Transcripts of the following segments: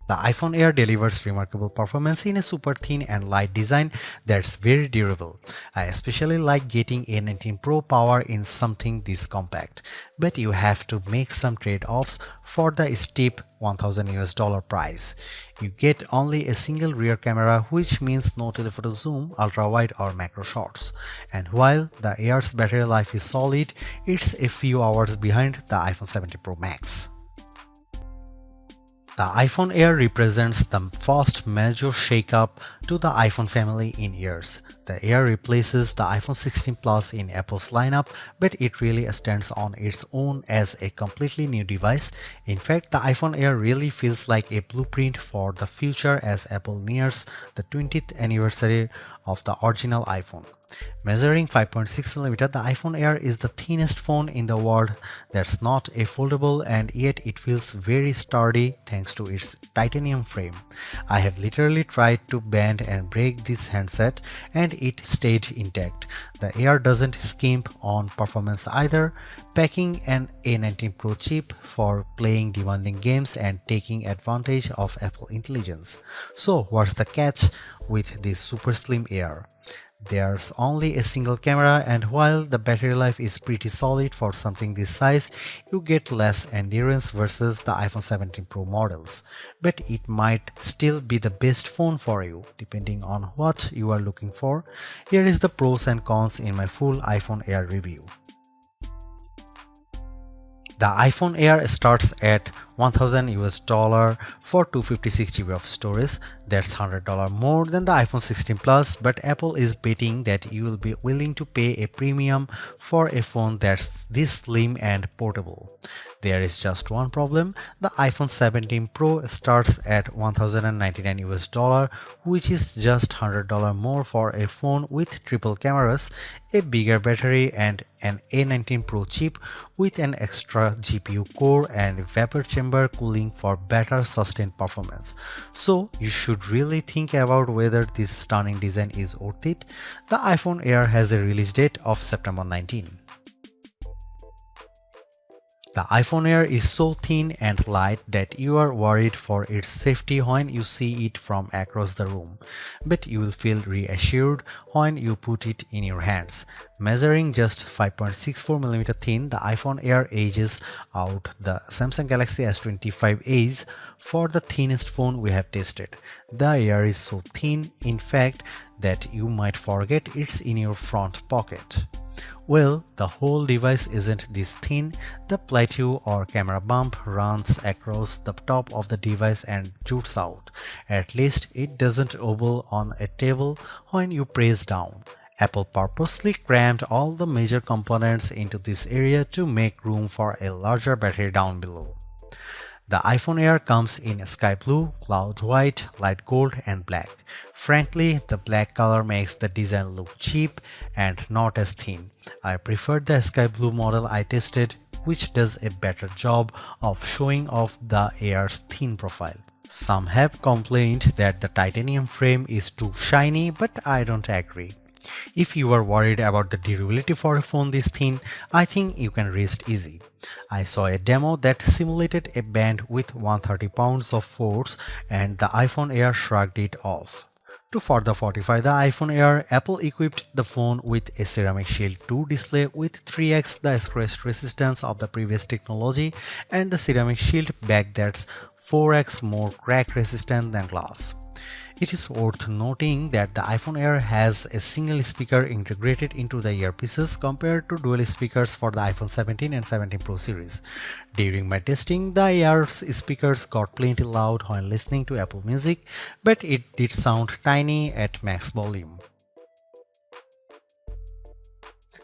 The iPhone Air delivers remarkable performance in a super thin and light design that's very durable. I especially like getting a 19 Pro power in something this compact, but you have to make some trade-offs for the steep $1,000 price. You get only a single rear camera, which means no telephoto zoom, ultra-wide or macro shots. And while the Air's battery life is solid, it's a few hours behind the iPhone 17 Pro Max. The iPhone Air represents the first major shakeup to the iPhone family in years. The Air replaces the iPhone 16 Plus in Apple's lineup, but it really stands on its own as a completely new device. In fact, the iPhone Air really feels like a blueprint for the future as Apple nears the 20th anniversary of the original iPhone. Measuring 5.6mm, the iPhone Air is the thinnest phone in the world that's not a foldable, and yet it feels very sturdy thanks to its titanium frame. I have literally tried to bend and break this handset and it stayed intact. The Air doesn't skimp on performance either, packing an A19 Pro chip for playing demanding games and taking advantage of Apple intelligence. So what's the catch with this super slim Air? There's only a single camera, and while the battery life is pretty solid for something this size, you get less endurance versus the iPhone 17 Pro models. But it might still be the best phone for you, depending on what you are looking for. Here is the pros and cons in my full iPhone Air review. The iPhone Air starts at $1,000 for 256 GB of storage. That's $100 more than the iPhone 16 Plus, but Apple is betting that you will be willing to pay a premium for a phone that's this slim and portable. There is just one problem. The iPhone 17 Pro starts at $1,099, which is just $100 more for a phone with triple cameras, a bigger battery, and an A19 Pro chip with an extra GPU core and vapor chamber cooling for better sustained performance. So you should really think about whether this stunning design is worth it. The iPhone Air has a release date of September 19. The iPhone Air is so thin and light that you are worried for its safety when you see it from across the room, but you will feel reassured when you put it in your hands. Measuring just 5.64mm thin, the iPhone Air edges out the Samsung Galaxy S25 Edge for the thinnest phone we have tested. The Air is so thin, in fact, that you might forget it's in your front pocket. Well, the whole device isn't this thin. The plateau or camera bump runs across the top of the device and jutes out. At least it doesn't wobble on a table when you press down. Apple purposely crammed all the major components into this area to make room for a larger battery down below. The iPhone Air comes in sky blue, cloud white, light gold, and black. Frankly, the black color makes the design look cheap and not as thin. I preferred the sky blue model I tested, which does a better job of showing off the Air's thin profile. Some have complained that the titanium frame is too shiny, but I don't agree. If you are worried about the durability for a phone this thin, I think you can rest easy. I saw a demo that simulated a band with 130 pounds of force, and the iPhone Air shrugged it off. To further fortify the iPhone Air, Apple equipped the phone with a Ceramic Shield 2 display with 3x the scratch resistance of the previous technology and the Ceramic Shield back that's 4x more crack resistant than glass. It is worth noting that the iPhone Air has a single speaker integrated into the earpieces compared to dual speakers for the iPhone 17 and 17 Pro series. During my testing, the Air's speakers got plenty loud when listening to Apple Music, but it did sound tiny at max volume.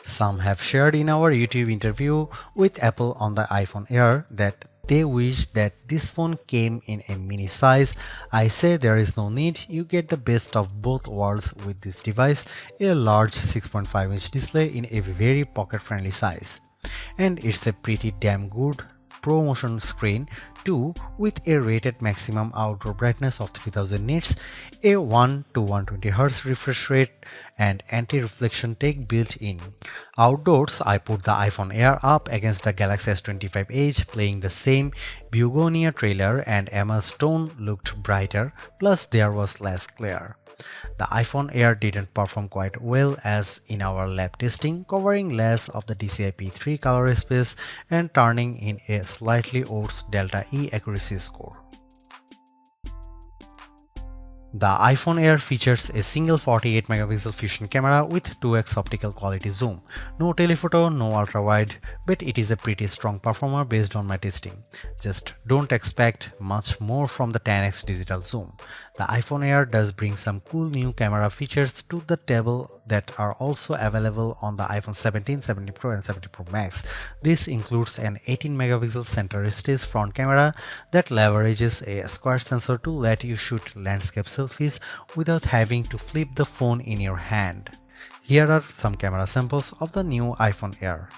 Some have shared in our YouTube interview with Apple on the iPhone Air that they wish that this phone came in a mini size. I say there is no need, you get the best of both worlds with this device, a large 6.5-inch display in a very pocket-friendly size. And it's a pretty damn good ProMotion screen, 2 with a rated maximum outdoor brightness of 3000 nits, a 1 to 120 Hz refresh rate, and anti-reflection tech built in. Outdoors, I put the iPhone Air up against the Galaxy S25 Edge, playing the same Begonia trailer, and Emma's tone looked brighter, plus there was less glare. The iPhone Air didn't perform quite well as in our lab testing, covering less of the DCI-P3 color space and turning in a slightly worse Delta E accuracy score. The iPhone Air features a single 48 megapixel fusion camera with 2x optical quality zoom. No telephoto, no ultra-wide, but it is a pretty strong performer based on my testing. Just don't expect much more from the 10x digital zoom. The iPhone Air does bring some cool new camera features to the table that are also available on the iPhone 17, 17 Pro and 17 Pro Max. This includes an 18 megapixel center stage front camera that leverages a square sensor to let you shoot landscape selfies without having to flip the phone in your hand. Here are some camera samples of the new iPhone Air.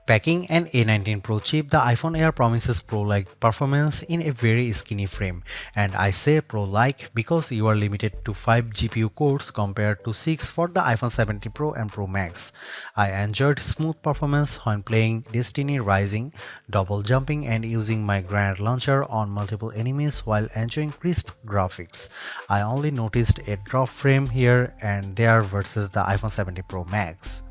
Packing an A19 Pro chip, the iPhone Air promises Pro-like performance in a very skinny frame, and I say Pro-like because you are limited to 5 GPU cores compared to 6 for the iPhone 17 Pro and Pro Max. I enjoyed smooth performance when playing Destiny Rising, double jumping and using my grenade launcher on multiple enemies while enjoying crisp graphics. I only noticed a drop frame here and there versus the iPhone 17 Pro Max.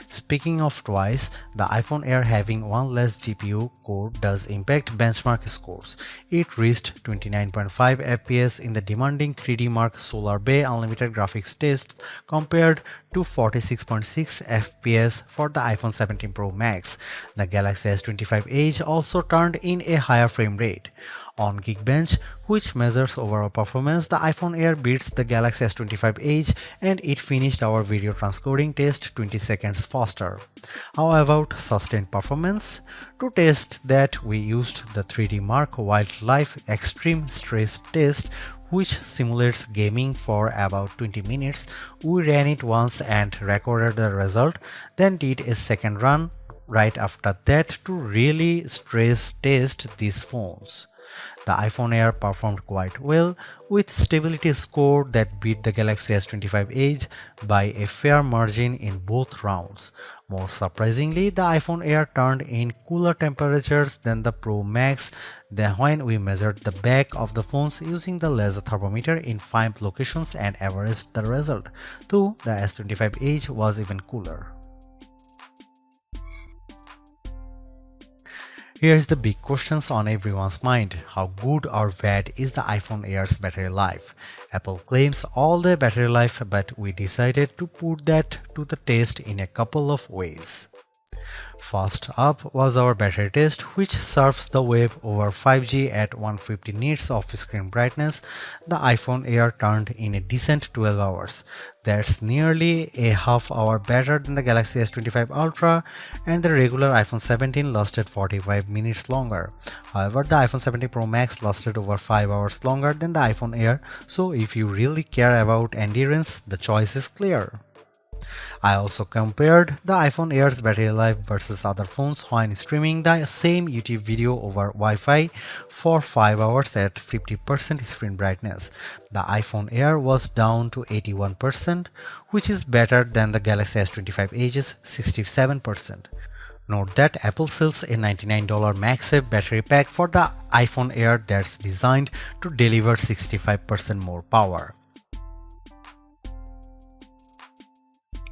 Speaking of twice, the iPhone Air having one less GPU core does impact benchmark scores. It reached 29.5 FPS in the demanding 3D Mark Solar Bay Unlimited graphics test compared to 46.6 FPS for the iPhone 17 Pro Max. The Galaxy S25 Edge also turned in a higher frame rate. On Geekbench, which measures overall performance, the iPhone Air beats the Galaxy S25 Edge and it finished our video transcoding test 20 seconds faster. How about sustained performance? To test that, we used the 3D Mark Wildlife Extreme Stress Test, which simulates gaming for about 20 minutes. We ran it once and recorded the result, then did a second run right after that to really stress test these phones. The iPhone Air performed quite well, with stability score that beat the Galaxy S25 Edge by a fair margin in both rounds. More surprisingly, the iPhone Air turned in cooler temperatures than the Pro Max when we measured the back of the phones using the laser thermometer in 5 locations and averaged the result, though the S25 Edge was even cooler. Here's the big questions on everyone's mind. How good or bad is the iPhone Air's battery life? Apple claims all the battery life, but we decided to put that to the test in a couple of ways. First up was our battery test, which surfs the web over 5G at 150 nits of screen brightness. The iPhone Air turned in a decent 12 hours. That's nearly a half hour better than the Galaxy S25 Ultra, and the regular iPhone 17 lasted 45 minutes longer. However, the iPhone 17 Pro Max lasted over 5 hours longer than the iPhone Air, so if you really care about endurance, the choice is clear. I also compared the iPhone Air's battery life versus other phones when streaming the same YouTube video over Wi-Fi for 5 hours at 50% screen brightness. The iPhone Air was down to 81%, which is better than the Galaxy S25 Edge's 67%. Note that Apple sells a $99 MagSafe battery pack for the iPhone Air that's designed to deliver 65% more power.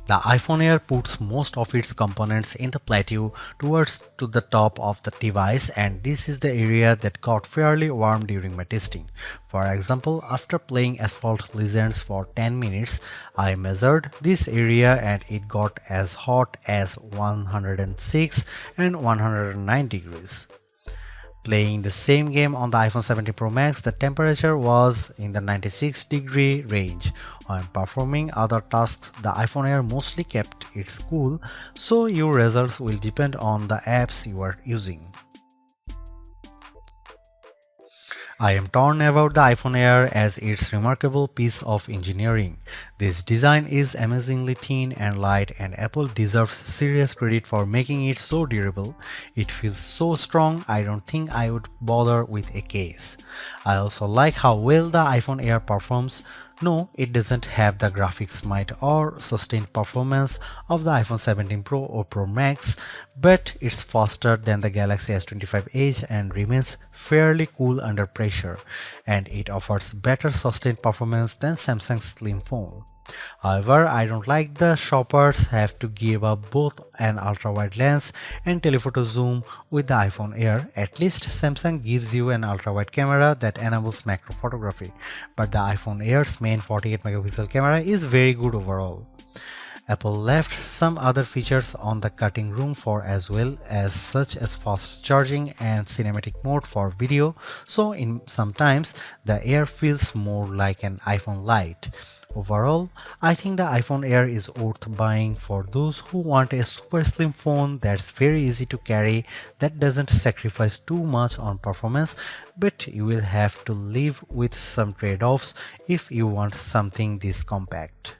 The iPhone Air puts most of its components in the plateau towards to the top of the device, and this is the area that got fairly warm during my testing. For example, after playing Asphalt Legends for 10 minutes, I measured this area and it got as hot as 106 and 109 degrees. Playing the same game on the iPhone 17 Pro Max, the temperature was in the 96-degree range. When performing other tasks, the iPhone Air mostly kept it cool, so your results will depend on the apps you are using. I am torn about the iPhone Air as its remarkable piece of engineering. This design is amazingly thin and light, and Apple deserves serious credit for making it so durable. It feels so strong, I don't think I would bother with a case. I also like how well the iPhone Air performs. No, it doesn't have the graphics might or sustained performance of the iPhone 17 Pro or Pro Max, but it's faster than the Galaxy S25 Edge and remains fairly cool under pressure, and it offers better sustained performance than Samsung's slim phone. However, I don't like the shoppers have to give up both an ultra-wide lens and telephoto zoom with the iPhone Air. At least Samsung gives you an ultra-wide camera that enables macro photography, but the iPhone Air's main 48 megapixel camera is very good overall. Apple left some other features on the cutting room floor as well, as such as fast charging and cinematic mode for video, so in sometimes the Air feels more like an iPhone Lite. Overall, I think the iPhone Air is worth buying for those who want a super slim phone that's very easy to carry, that doesn't sacrifice too much on performance, but you will have to live with some trade-offs if you want something this compact.